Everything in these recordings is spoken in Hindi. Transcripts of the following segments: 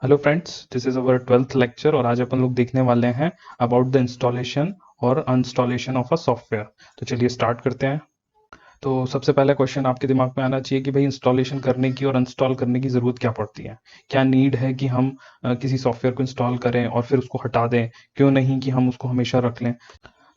Hello friends, this is our 12th lecture और आज अपन लोग देखने वाले हैं अबाउट द इंस्टॉलेशन और अनस्टॉलेशन ऑफ अ सॉफ्टवेयर। तो चलिए स्टार्ट करते हैं। तो सबसे पहला क्वेश्चन आपके दिमाग में आना चाहिए कि भाई इंस्टॉलेशन करने की और इंस्टॉल करने की ज़रूरत क्या पड़ती है। क्या नीड है कि हम किसी सॉफ्टवेयर को इंस्टॉल करें और फिर उसको हटा दें, क्यों नहीं कि हम उसको हमेशा रख लें।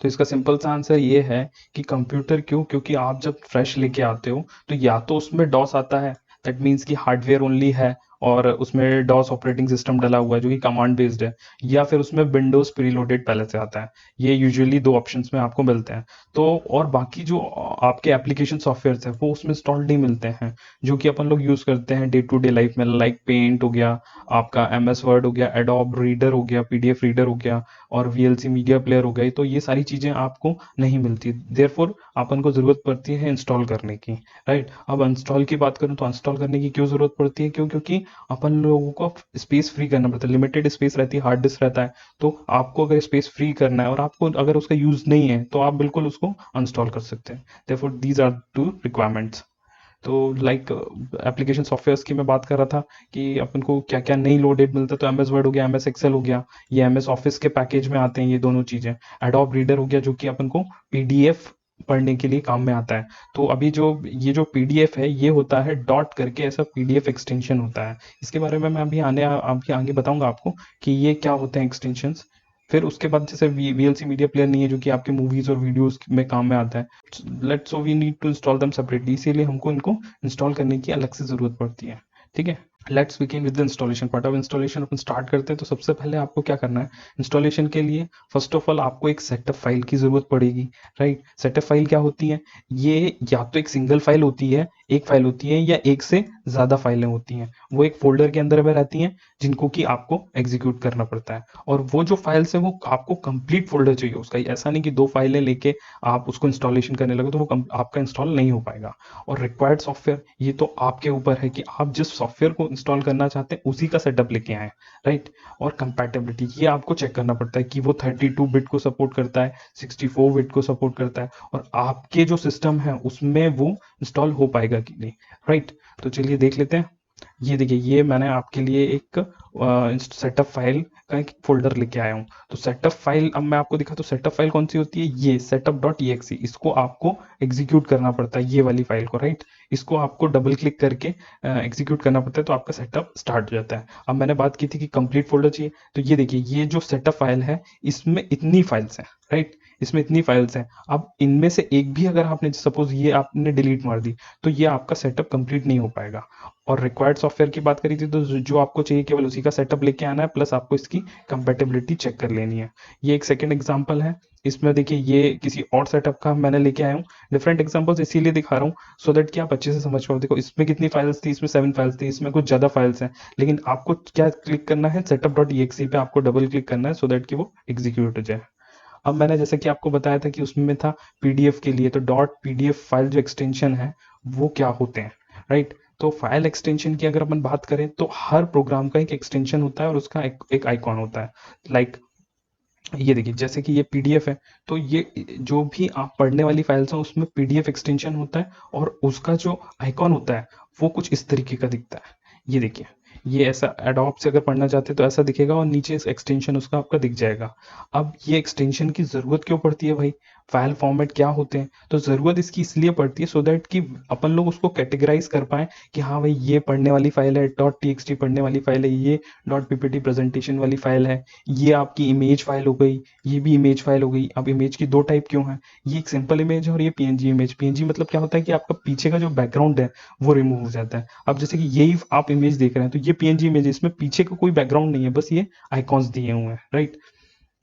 तो इसका सिंपल सा आंसर ये है कि कंप्यूटर क्यों, क्योंकि आप जब फ्रेश लेके आते हो तो या तो उसमें डॉस आता है, दैट मीन्स कि हार्डवेयर ओनली है और उसमें डॉस ऑपरेटिंग सिस्टम डला हुआ है जो कि कमांड बेस्ड है, या फिर उसमें विंडोज प्रीलोडेड पहले से आता है। ये यूजुअली दो ऑप्शंस में आपको मिलते हैं। तो और बाकी जो आपके एप्लीकेशन सॉफ्टवेयर है वो उसमें इंस्टॉल्ड नहीं मिलते हैं, जो कि अपन लोग यूज करते हैं डे टू डे लाइफ में, लाइक पेंट हो गया, आपका एमएस वर्ड हो गया, एडोब रीडर हो गया, पीडीएफ रीडर हो गया, और वीएलसी मीडिया प्लेयर हो गई। तो ये सारी चीजें आपको नहीं मिलती, देयरफॉर अपन को जरूरत पड़ती है इंस्टॉल करने की। राइट, अब इंस्टॉल की बात करूं तो इंस्टॉल करने की क्यों जरूरत पड़ती है, क्यों, क्योंकि अपन लोगों को स्पेस फ्री करना पड़ता है, लिमिटेड स्पेस रहती है, हार्ड डिस्क रहता है। तो आपको अगर स्पेस फ्री करना है और आपको अगर उसका यूज नहीं है तो आप बिल्कुल उसको अनस्टॉल कर सकते हैं। Therefore these are two requirements. तो लाइक एप्लीकेशन सॉफ्टवेयर्स की मैं बात कर रहा था कि अपन को क्या क्या नहीं लोडेड मिलता है। तो एम एस वर्ड हो गया, एम एस एक्सेल हो गया, ये एम एस ऑफिस के पैकेज में आते हैं ये दोनों चीज़ें। एडोब रीडर हो गया जो कि अपन को पीडीएफ पढ़ने के लिए काम में आता है। तो अभी जो ये जो पीडीएफ है ये होता है डॉट करके, ऐसा पीडीएफ एक्सटेंशन होता है। इसके बारे में मैं अभी आगे बताऊंगा आपको कि ये क्या होते हैं एक्सटेंशंस। फिर उसके बाद जैसे वीएलसी मीडिया प्लेयर नहीं है जो कि आपके मूवीज और वीडियोस में काम में आता है। Let's so we need to install them separately, इसीलिए हमको इनको इंस्टॉल करने की अलग से जरूरत पड़ती है। ठीक है, let's begin with the installation part. अब इंस्टॉलेशन अपन स्टार्ट करते हैं। तो सबसे पहले आपको क्या करना है इंस्टॉलेशन के लिए, फर्स्ट ऑफ ऑल आपको एक सेटअप फाइल की जरूरत पड़ेगी। राइट, सेटअप फाइल क्या होती है? ये या तो एक सिंगल फाइल होती है, एक फाइल होती है, या एक से ज्यादा फाइलें होती हैं। वो एक फोल्डर के अंदर में रहती हैं जिनको कि आपको एग्जीक्यूट करना पड़ता है। और वो जो फाइल्स है वो आपको कंप्लीट फोल्डर चाहिए उसका, ऐसा नहीं कि दो फाइलें लेके आप उसको इंस्टॉलेशन करने लगे तो वो आपका इंस्टॉल नहीं हो पाएगा। और रिक्वायर्ड सॉफ्टवेयर, ये तो आपके ऊपर है कि आप जिस सॉफ्टवेयर को इंस्टॉल करना चाहते हैं उसी का सेटअप लेके आए। राइट, और कंपैटिबिलिटी ये आपको चेक करना पड़ता है कि वो 32 बिट को सपोर्ट करता है, 64 बिट को सपोर्ट करता है, और आपके जो सिस्टम है उसमें वो इंस्टॉल हो पाएगा कि नहीं। राइट, तो चलिए देख लेते हैं। ये देखिए, ये मैंने आपके लिए एक सेटअप फाइल का एक फोल्डर लेके आया हूँ। तो सेटअप फाइल अब मैं आपको दिखा, तो सेटअप फाइल कौन सी होती है? ये सेटअप डॉट ई, इसको आपको एग्जीक्यूट करना पड़ता है, ये वाली फाइल को। राइट, इसको आपको डबल क्लिक करके एग्जीक्यूट करना पड़ता है तो आपका सेटअप स्टार्ट हो जाता है। अब मैंने बात की थी कि कंप्लीट फोल्डर चाहिए, तो ये देखिए, ये जो सेटअप फाइल है इसमें इतनी फाइल्स हैं। राइट, इसमें इतनी फाइल्स हैं। अब इनमें से एक भी अगर आपने सपोज ये आपने डिलीट मार दी तो ये आपका सेटअप कंप्लीट नहीं हो पाएगा। और रिक्वायर्ड सॉफ्टवेयर की बात करी थी तो जो आपको चाहिए केवल उसी का सेटअप लेके आना है, प्लस आपको इसकी कंपेटेबिलिटी चेक कर लेनी है। ये एक सेकंड एग्जांपल है। इसमें देखिए, ये किसी और सेटअप का मैंने लेके आया हूँ। डिफरेंट एग्जांपल्स इसीलिए दिखा रहा हूँ सो दैट कि आप अच्छे से समझ पाओ। देखो, इसमें कितनी फाइल्स थी? इसमें 7 फाइल्स थी, इसमें कुछ ज्यादा फाइल्स हैं। लेकिन आपको क्या क्लिक करना है? सेटअप डॉट ई पे आपको डबल क्लिक करना है सो दैट कि वो एग्जीक्यूट हो जाए। अब मैंने जैसे कि आपको बताया था कि उसमें था पीडीएफ के लिए, तो डॉट पीडीएफ फाइल जो एक्सटेंशन है वो क्या होते हैं। राइट, तो फाइल एक्सटेंशन की अगर अपन बात करें तो हर प्रोग्राम का एक एक्सटेंशन होता है और उसका एक आइकॉन होता है। लाइक ये देखिए, जैसे कि ये पीडीएफ है, तो ये जो भी आप पढ़ने वाली फाइल्स हैं उसमें पीडीएफ एक्सटेंशन होता है और उसका जो आइकॉन होता है वो कुछ इस तरीके का दिखता है। ये देखिए, ये ऐसा एडोब से अगर पढ़ना चाहते हैं तो ऐसा दिखेगा और नीचे एक्सटेंशन उसका आपका दिख जाएगा। अब ये एक्सटेंशन की जरूरत क्यों पड़ती है भाई? फाइल फॉर्मेट क्या होते हैं? तो जरूरत इसकी इसलिए पड़ती है सो दैट कि अपन लोग उसको कैटेगराइज कर पाए कि हाँ भाई, ये पढ़ने वाली फाइल है, डॉट टीएक्सटी पढ़ने वाली फाइल है, ये डॉट पीपीटी प्रेजेंटेशन वाली फाइल है, ये आपकी इमेज फाइल हो गई, ये भी इमेज फाइल हो गई। अब इमेज की दो टाइप क्यों है? ये एक सिंपल इमेज है और ये पीएनजी इमेज। पीएनजी मतलब क्या होता है कि आपका पीछे का जो बैकग्राउंड है वो रिमूव हो जाता है। अब जैसे कि यही आप इमेज देख रहे हैं तो ये पीएनजी इमेज है, इसमें पीछे का कोई बैकग्राउंड नहीं है, बस ये आइकॉन्स दिए हुए हैं। राइट,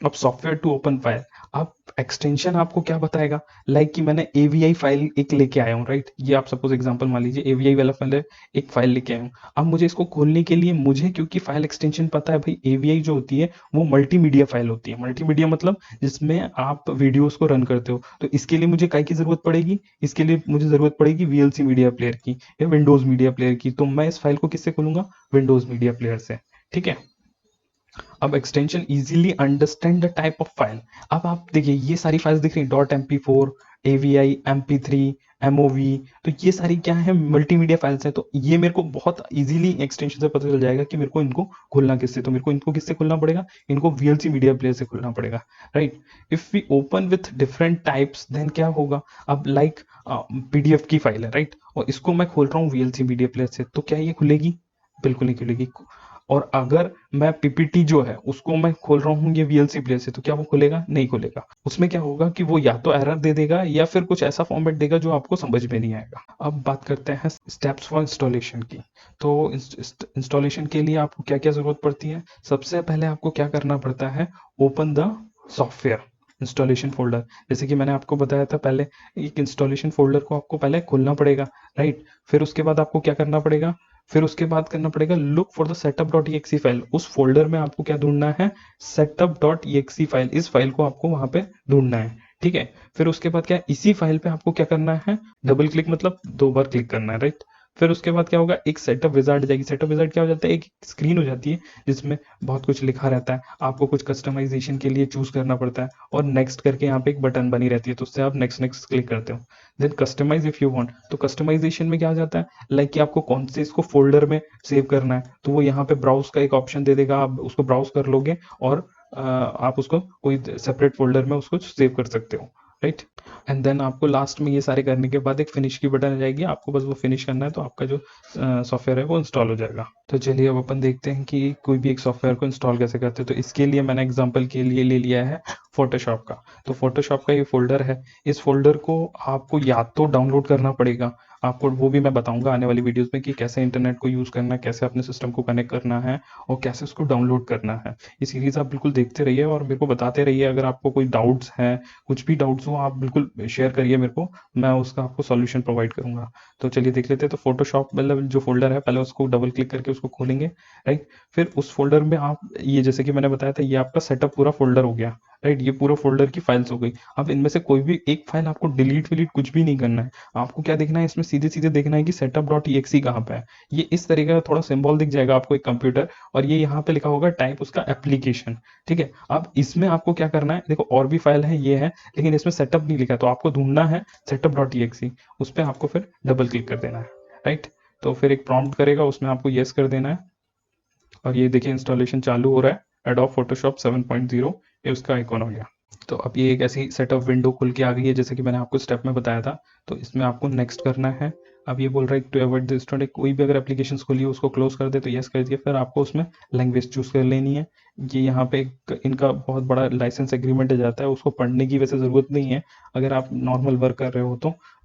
अब सॉफ्टवेयर टू ओपन फाइल, अब एक्सटेंशन आपको क्या बताएगा? कि मैंने एवीआई फाइल एक लेके आया हूँ। राइट, ये आप सपोज एग्जांपल मान लीजिए, एवीआई वाला फाइल है, एक फाइल लेके आया हूँ। अब मुझे इसको खोलने के लिए मुझे, क्योंकि फाइल एक्सटेंशन पता है भाई, एवीआई जो होती है वो मल्टीमीडिया फाइल होती है। मल्टीमीडिया मतलब जिसमें आप वीडियोस को रन करते हो। तो इसके लिए मुझे काय की जरूरत पड़ेगी? इसके लिए मुझे जरूरत पड़ेगी वीएलसी मीडिया प्लेयर की या विंडोज मीडिया प्लेयर की। तो मैं इस फाइल को किससे खोलूंगा? विंडोज मीडिया प्लेयर से। ठीक है, अब extension easily understand the type of file. अब आप देखिए, ये सारी फाइल्स दिख रही हैं, dot M P four, AVI, M P three, MOV, तो ये सारी क्या है, मल्टीमीडिया फाइल्स है। तो ये मेरे को बहुत इजीली एक्सटेंशन से पता चल जाएगा कि मेरे को इनको खोलना किससे। तो मेरे को इनको किससे खोलना पड़ेगा, इनको वीएलसी मीडिया प्लेयर से खोलना पड़ेगा, right. If we open with different types then क्या होगा, अब लाइक पीडीएफ की फाइल है, राइट, और इसको मैं खोल रहा हूँ वीएलसी मीडिया प्लेयर से, तो क्या ये खुलेगी, बिल्कुल नहीं खुलेगी। और अगर मैं पीपीटी जो है उसको मैं खोल रहा हूँ ये वीएलसी प्लेयर से, तो क्या वो खुलेगा, नहीं खुलेगा। उसमें क्या होगा कि वो या तो एरर दे देगा या फिर कुछ ऐसा फॉर्मेट देगा जो आपको समझ में नहीं आएगा। अब बात करते हैं स्टेप्स फॉर इंस्टॉलेशन की। तो इंस्टॉलेशन के लिए आपको क्या क्या जरूरत पड़ती है, सबसे पहले आपको क्या करना पड़ता है, open the software installation folder. जैसे कि मैंने आपको बताया था पहले, एक इंस्टॉलेशन फोल्डर को आपको पहले खोलना पड़ेगा, राइट। फिर उसके बाद आपको क्या करना पड़ेगा, फिर उसके बाद करना पड़ेगा look for the setup dot E file. उस फोल्डर में आपको क्या ढूंढना है, सेटअप डॉट ई फाइल, इस फाइल को आपको वहां पे ढूंढना है, ठीक है। फिर उसके बाद क्या, इसी फाइल पे आपको क्या करना है, डबल क्लिक मतलब 2 बार क्लिक करना है, राइट। फिर उसके बाद क्या होगा, एक सेटअप विजार्ड जाएगी। सेटअप विजार्ड क्या हो जाता है, एक स्क्रीन हो जाती है जिसमें बहुत कुछ लिखा रहता है, आपको कुछ कस्टमाइजेशन के लिए चूज करना पड़ता है, और नेक्स्ट करके यहाँ पे एक बटन बनी रहती है, तो उससे आप नेक्स्ट नेक्स्ट क्लिक करते हो। Then customize if you want, तो कस्टमाइजेशन में क्या आ जाता है, लाइक कि आपको कौन से इसको फोल्डर में सेव करना है, तो वो यहाँ पे ब्राउज का एक ऑप्शन दे देगा, आप उसको ब्राउज कर लोगे और आप उसको कोई सेपरेट फोल्डर में उसको सेव कर सकते हो, राइट। एंड देन आपको लास्ट में ये सारे करने के बाद एक फिनिश की बटन आ जाएगी, आपको बस वो फिनिश करना है, तो आपका जो सॉफ्टवेयर है वो इंस्टॉल हो जाएगा। तो चलिए अब अपन देखते हैं कि कोई भी एक सॉफ्टवेयर को इंस्टॉल कैसे करते हैं। तो इसके लिए मैंने एग्जांपल के लिए ले लिया है फोटोशॉप का। तो फोटोशॉप का ये फोल्डर है, इस फोल्डर को आपको या तो डाउनलोड करना पड़ेगा, आपको वो भी मैं बताऊंगा आने वाली वीडियोस में कि कैसे इंटरनेट को यूज करना है, कैसे अपने सिस्टम को कनेक्ट करना है और कैसे उसको डाउनलोड करना है। ये सीरीज आप बिल्कुल देखते रहिए और मेरे को बताते रहिए, अगर आपको कोई डाउट्स हैं, कुछ भी डाउट्स हो आप बिल्कुल शेयर करिए मेरे को, मैं उसका आपको सॉल्यूशन प्रोवाइड करूंगा। तो चलिए देख लेते हैं। तो फोटोशॉप मतलब जो फोल्डर है, पहले उसको डबल क्लिक करके उसको खोलेंगे, राइट। फिर उस फोल्डर में आप ये जैसे कि मैंने बताया था, ये आपका सेटअप पूरा फोल्डर हो गया, राइट। ये पूरा फोल्डर की फाइल्स हो गई। अब इनमें से कोई भी एक फाइल आपको डिलीट विलीट कुछ भी नहीं करना है, आपको क्या देखना है, इसमें सीधे सीधे देखना है कि सेटअप डॉट ई कहाँ पे है। ये इस तरीके का थोड़ा सिंबल दिख जाएगा आपको एक कंप्यूटर, और ये यहाँ पे लिखा होगा टाइप उसका एप्लीकेशन, ठीक है। अब इसमें आपको क्या करना है, देखो और भी फाइल है, ये है, लेकिन इसमें सेटअप नहीं लिखा, तो आपको ढूंढना है सेटअप डॉट ई, उस पर आपको फिर डबल क्लिक कर देना है, राइट। तो फिर एक प्रॉम्प्ट करेगा, उसमें आपको येस कर देना है, और ये देखिए इंस्टॉलेशन चालू हो रहा है। एडोब फोटोशॉप 7.0, ये उसका आइकॉन हो गया। तो अब ये एक ऐसी सेटअप विंडो खुल के आ गई है, जैसे कि मैंने आपको स्टेप में बताया था। तो इसमें आपको नेक्स्ट करना है। अब ये बोल रहा है टू अवॉइड दिस, कोई भी अगर एप्लीकेशन खोली है उसको क्लोज कर दे, तो यस कर दिए। फिर आपको उसमें लैंग्वेज चूज कर लेनी है। ये यहाँ पे इनका बहुत बड़ा लाइसेंस एग्रीमेंट आ जाता है, उसको पढ़ने की वैसे ज़रूरत नहीं है, अगर आप नॉर्मल वर्क कर रहे हो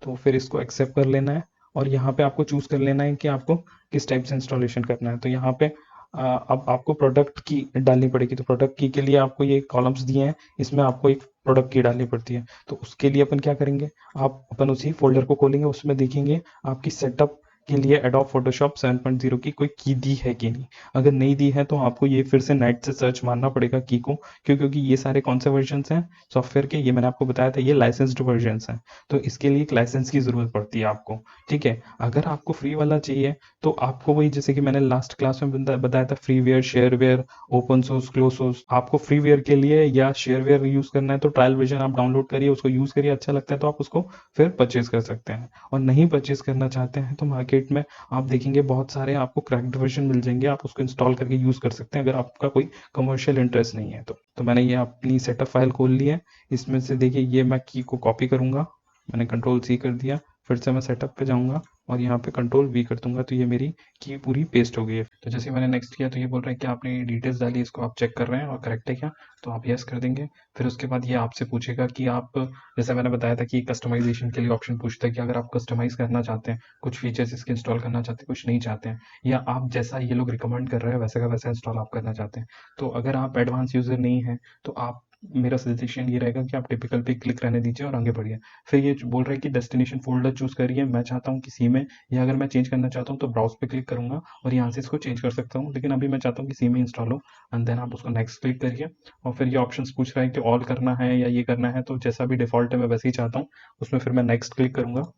तो फिर इसको एक्सेप्ट कर लेना है। और यहाँ पे आपको चूज कर लेना है कि आपको किस टाइप से इंस्टॉलेशन करना है। तो यहाँ पे अब आपको प्रोडक्ट की डालनी पड़ेगी। तो प्रोडक्ट की के लिए आपको ये कॉलम्स दिए हैं, इसमें आपको एक प्रोडक्ट की डालनी पड़ती है। तो उसके लिए अपन क्या करेंगे, आप अपन उसी फोल्डर को खोलेंगे, उसमें देखेंगे आपकी सेटअप के लिए एडोब फोटोशॉप 7.0 की कोई की दी है कि नहीं। अगर नहीं दी है तो आपको ये फिर से नेट से सर्च मारना पड़ेगा की को, क्योंकि ये सारे कौन से वर्जन हैं सॉफ्टवेयर के, ये मैंने आपको बताया था, ये लाइसेंस्ड वर्जन हैं। तो इसके लिए एक लाइसेंस की जरूरत पड़ती है आपको, ठीक है। अगर आपको फ्री वाला चाहिए तो आपको वही, जैसे कि मैंने लास्ट क्लास में बताया था, freeware, shareware, open source, close source. आपको फ्रीवेयर के लिए या शेयरवेयर यूज करना है तो ट्रायल वर्जन आप डाउनलोड करिए, उसको यूज करिए, अच्छा लगता है तो आप उसको फिर परचेज कर सकते हैं। और नहीं परचेज करना चाहते हैं तो मार्केट में आप देखेंगे बहुत सारे आपको क्रैक्ड वर्जन मिल जाएंगे, आप उसको इंस्टॉल करके यूज कर सकते हैं, अगर आपका कोई कमर्शियल इंटरेस्ट नहीं है तो मैंने ये अपनी सेटअप फाइल खोल ली है। इसमें से देखिए ये मैं की को कॉपी करूंगा, मैंने कंट्रोल सी कर दिया, फिर से मैं सेटअप पे जाऊंगा और यहाँ पे कंट्रोल वी कर दूंगा, तो ये मेरी की पूरी पेस्ट हो गई है। तो जैसे मैंने नेक्स्ट किया तो ये बोल रहा है कि आपने डिटेल्स डाली, इसको आप चेक कर रहे हैं और करेक्ट है क्या, तो आप यस कर देंगे। फिर उसके बाद ये आपसे पूछेगा कि आप, जैसे मैंने बताया था कि कस्टमाइजेशन के लिए ऑप्शन पूछता है कि अगर आप कस्टमाइज करना चाहते हैं, कुछ फीचर्स इसके इंस्टॉल करना चाहते हैं, कुछ नहीं चाहते हैं, या आप जैसा ये लोग रिकमेंड कर रहे हैं वैसा का वैसा इंस्टॉल आप करना चाहते हैं। तो अगर आप एडवांस यूजर नहीं है तो आप, मेरा सजेशन ये रहेगा कि आप टिपिकल पे क्लिक रहने दीजिए और आगे बढ़िए। फिर ये बोल रहा है कि डेस्टिनेशन फोल्डर चूज करिए, मैं चाहता हूँ कि सी में, या अगर मैं चेंज करना चाहता हूँ तो ब्राउज पे क्लिक करूंगा और यहाँ से इसको चेंज कर सकता हूँ, लेकिन अभी मैं चाहता हूँ कि सी में इंस्टॉल हो। एंड देन आप उसको नेक्स्ट क्लिक करिए, और फिर ये ऑप्शन पूछ रहा है कि ऑल करना है या ये करना है, तो जैसा भी डिफॉल्ट है मैं वैसे ही चाहता हूँ, उसमें फिर मैं नेक्स्ट क्लिक करूंगा।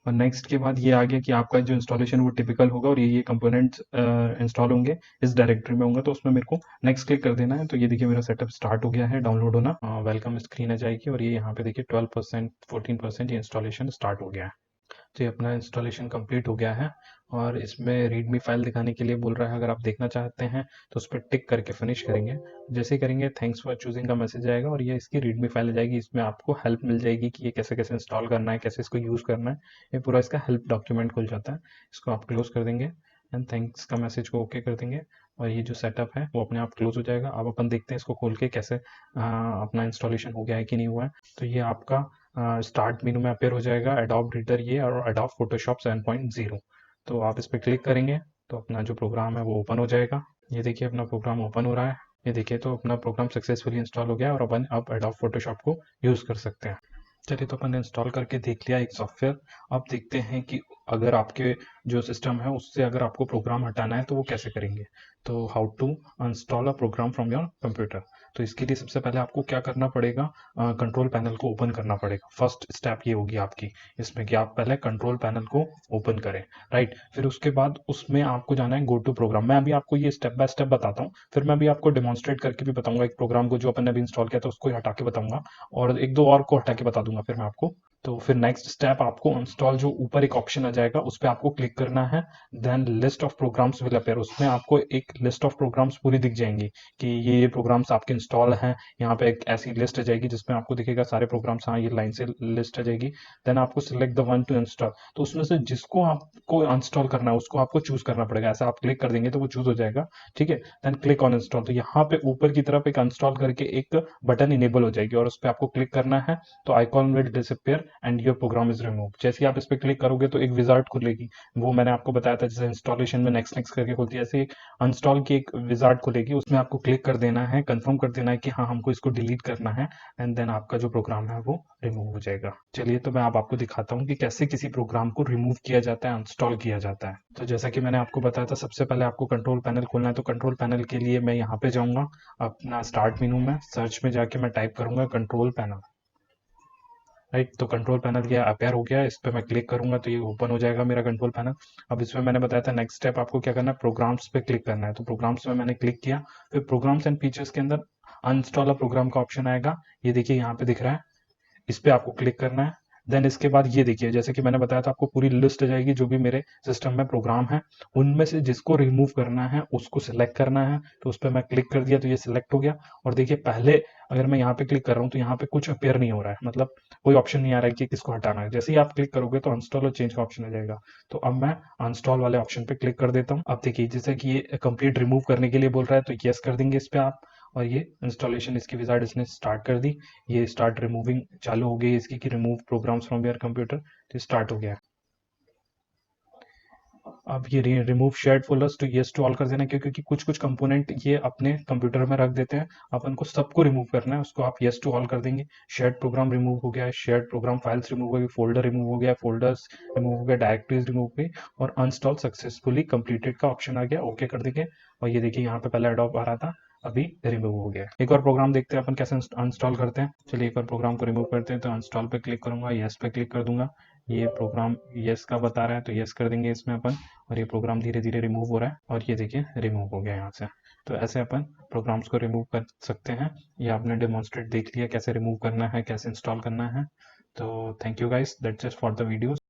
और नेक्स्ट के बाद ये आ गया कि आपका जो इंस्टॉलेशन वो टिपिकल होगा और ये कंपोनेंट्स इंस्टॉल होंगे इस डायरेक्टरी में होंगे, तो उसमें मेरे को नेक्स्ट क्लिक कर देना है। तो ये देखिए मेरा सेटअप स्टार्ट हो गया है, डाउनलोड होना, वेलकम स्क्रीन आ जाएगी और ये यहाँ पे देखिए 12% 14% ये इंस्टॉलेशन स्टार्ट हो गया है। तो ये अपना इंस्टॉलेशन कंप्लीट हो गया है और इसमें रीडमी फाइल दिखाने के लिए बोल रहा है, अगर आप देखना चाहते हैं तो उस पर टिक करके फिनिश करेंगे। जैसे ही करेंगे थैंक्स फॉर चूजिंग का मैसेज आएगा और ये इसकी रीडमी फाइल आ जाएगी। इसमें आपको हेल्प मिल जाएगी कि ये कैसे कैसे इंस्टॉल करना है, कैसे इसको यूज़ करना है, ये पूरा इसका हेल्प डॉक्यूमेंट खुल जाता है। इसको आप क्लोज कर देंगे एंड थैंक्स का मैसेज को ओके कर देंगे और ये जो सेटअप है वो अपने आप क्लोज हो जाएगा। अब अपन देखते हैं इसको खोल के कैसे अपना इंस्टॉलेशन हो गया है कि नहीं हुआ है। तो ये आपका स्टार्ट मेनू में अपेयर हो जाएगा एडोब रीडर ये और एडोब फोटोशॉप 7.0। तो आप इस पर क्लिक करेंगे तो अपना जो प्रोग्राम है वो ओपन हो जाएगा। ये देखिए अपना प्रोग्राम ओपन हो रहा है। ये देखिए तो अपना प्रोग्राम सक्सेसफुली इंस्टॉल हो गया और अपन अब एडोब फोटोशॉप को यूज़ कर सकते हैं। चलिए तो अपन ने इंस्टॉल करके देख लिया एक सॉफ्टवेयर। अब देखते हैं कि अगर आपके जो सिस्टम है उससे अगर आपको प्रोग्राम हटाना है तो वो कैसे करेंगे। तो how to install a program from your computer. तो इसके लिए सबसे पहले आपको क्या करना पड़ेगा, कंट्रोल पैनल को ओपन करना पड़ेगा। फर्स्ट स्टेप ये होगी आपकी इसमें कि आप पहले कंट्रोल पैनल को ओपन करें, राइट। फिर उसके बाद उसमें आपको जाना है गो टू प्रोग्राम। मैं अभी आपको ये स्टेप बाय स्टेप बताता हूँ, फिर मैं अभी आपको डेमोन्स्ट्रेट करके भी बताऊंगा एक प्रोग्राम को जो अपन ने अभी इंस्टॉल किया था उसको हटा के बताऊंगा और एक दो और को हटा के बता दूंगा फिर मैं आपको। तो फिर नेक्स्ट स्टेप आपको इंस्टॉल जो ऊपर एक ऑप्शन आ जाएगा उस पर आपको क्लिक करना है। Then list of programs will appear, उसमें आपको एक लिस्ट ऑफ प्रोग्राम्स पूरी दिख जाएंगी कि ये प्रोग्राम्स आपके इंस्टॉल हैं। यहाँ पे एक ऐसी लिस्ट आ जाएगी जिसमें आपको दिखेगा सारे प्रोग्राम्स, हाँ ये लाइन से लिस्ट आ जाएगी। देन आपको select the one two install, तो उसमें से जिसको आपको इंस्टॉल करना है उसको आपको चूज करना पड़ेगा। ऐसा आप क्लिक कर देंगे तो वो चूज हो जाएगा, ठीक है। देन क्लिक ऑन इंस्टॉल, तो यहाँ पे ऊपर की तरफ एक इंस्टॉल करके एक बटन इनेबल हो जाएगी और उस पर आपको क्लिक करना है। तो icon will disappear and your program is remove. जैसे ही आप इस पर क्लिक करोगे तो एक विजार्ड खुलेगी, वो मैंने आपको बताया था जैसे इंस्टॉलेशन में नेक्स्ट नेक्स्ट करके खुलती है, ऐसे एक अनस्टॉल की एक विजार्ड खुलेगी, उसमें आपको क्लिक कर देना है, कंफर्म कर देना है कि हाँ हमको इसको डिलीट करना है एंड देन आपका जो प्रोग्राम है वो रिमूव हो जाएगा। चलिए तो मैं अब आपको दिखाता हूँ कि कैसे किसी प्रोग्राम को रिमूव किया जाता है, इंस्टॉल किया जाता है। तो जैसा कि मैंने आपको बताया था सबसे पहले आपको कंट्रोल पैनल खोलना है। तो कंट्रोल पैनल के लिए मैं यहाँ पे जाऊंगा अपना स्टार्ट मेनू में, सर्च में जाके मैं टाइप करूंगा कंट्रोल पैनल, राइट। तो कंट्रोल पैनल ये अपेयर हो गया, इस पर मैं क्लिक करूंगा तो ये ओपन हो जाएगा मेरा कंट्रोल पैनल। अब इसमें मैंने बताया था नेक्स्ट स्टेप आपको क्या करना है, प्रोग्राम्स पे क्लिक करना है। तो प्रोग्राम्स में मैंने क्लिक किया, फिर प्रोग्राम्स एंड फीचर्स के अंदर अनइंस्टॉल अ प्रोग्राम का ऑप्शन आएगा, ये देखिए यहाँ पे दिख रहा है, इस पे आपको क्लिक करना है। देन इसके बाद ये देखिए जैसे कि मैंने बताया था आपको पूरी लिस्ट आ जाएगी जो भी मेरे सिस्टम में प्रोग्राम है, उनमें से जिसको रिमूव करना है उसको सिलेक्ट करना है। तो उस पर मैं क्लिक कर दिया तो ये सिलेक्ट हो गया। और देखिए पहले अगर मैं यहाँ पे क्लिक कर रहा हूँ तो यहाँ पे कुछ अपेयर नहीं हो रहा है, मतलब कोई ऑप्शन नहीं आ रहा है कि किसको हटाना है। जैसे ही आप क्लिक करोगे तो अनस्टॉल और चेंज का ऑप्शन आ जाएगा। तो अब मैं अनस्टॉल वाले ऑप्शन पे क्लिक कर देता हूँ। अब देखिए जैसे कि ये कंप्लीट रिमूव करने के लिए बोल रहा है तो यस कर देंगे इस पे आप, और ये इंस्टॉलेशन इसकी विजार्ड इसने स्टार्ट कर दी। ये स्टार्ट रिमूविंग चालू हो गई इसकी कि remove programmes from your computer, तो स्टार्ट हो गया। अब ये रिमूव शेयर्ड फोल्डर्स तो यस टू ऑल कर देना क्योंकि कुछ कुछ कंपोनेंट ये अपने कंप्यूटर में रख देते हैं, अपन को सबको रिमूव करना है, उसको आप यस टू ऑल कर देंगे। शेयर्ड प्रोग्राम रिमूव हो गया है, शेयर्ड प्रोग्राम फाइल्स रिमूव हो गई, फोल्डर रिमूव हो गया, फोल्डर्स रिमूव हो गया, डायरेक्टरीज रिमूव हो गई और अनस्टॉल सक्सेसफुली कंप्लीटेड का ऑप्शन आ गया, ओके कर देंगे। और ये देखिए यहाँ पे पहले अडॉप आ रहा था, अभी रिमूव हो गया। एक और प्रोग्राम देखते हैं अपन कैसे अनस्टॉल करते हैं। चलिए एक और प्रोग्राम को रिमूव करते हैं। तो अनस्टॉल पे क्लिक करूंगा, यस पे क्लिक कर दूंगा। ये प्रोग्राम यस का बता रहा है तो यस कर देंगे इसमें अपन, और ये प्रोग्राम धीरे धीरे रिमूव हो रहा है और ये देखिए रिमूव हो गया यहाँ से। तो ऐसे अपन प्रोग्राम्स को रिमूव कर सकते हैं। ये आपने डेमोन्स्ट्रेट देख लिया कैसे रिमूव करना है, कैसे इंस्टॉल करना है। तो thank you guys, that's it for the video.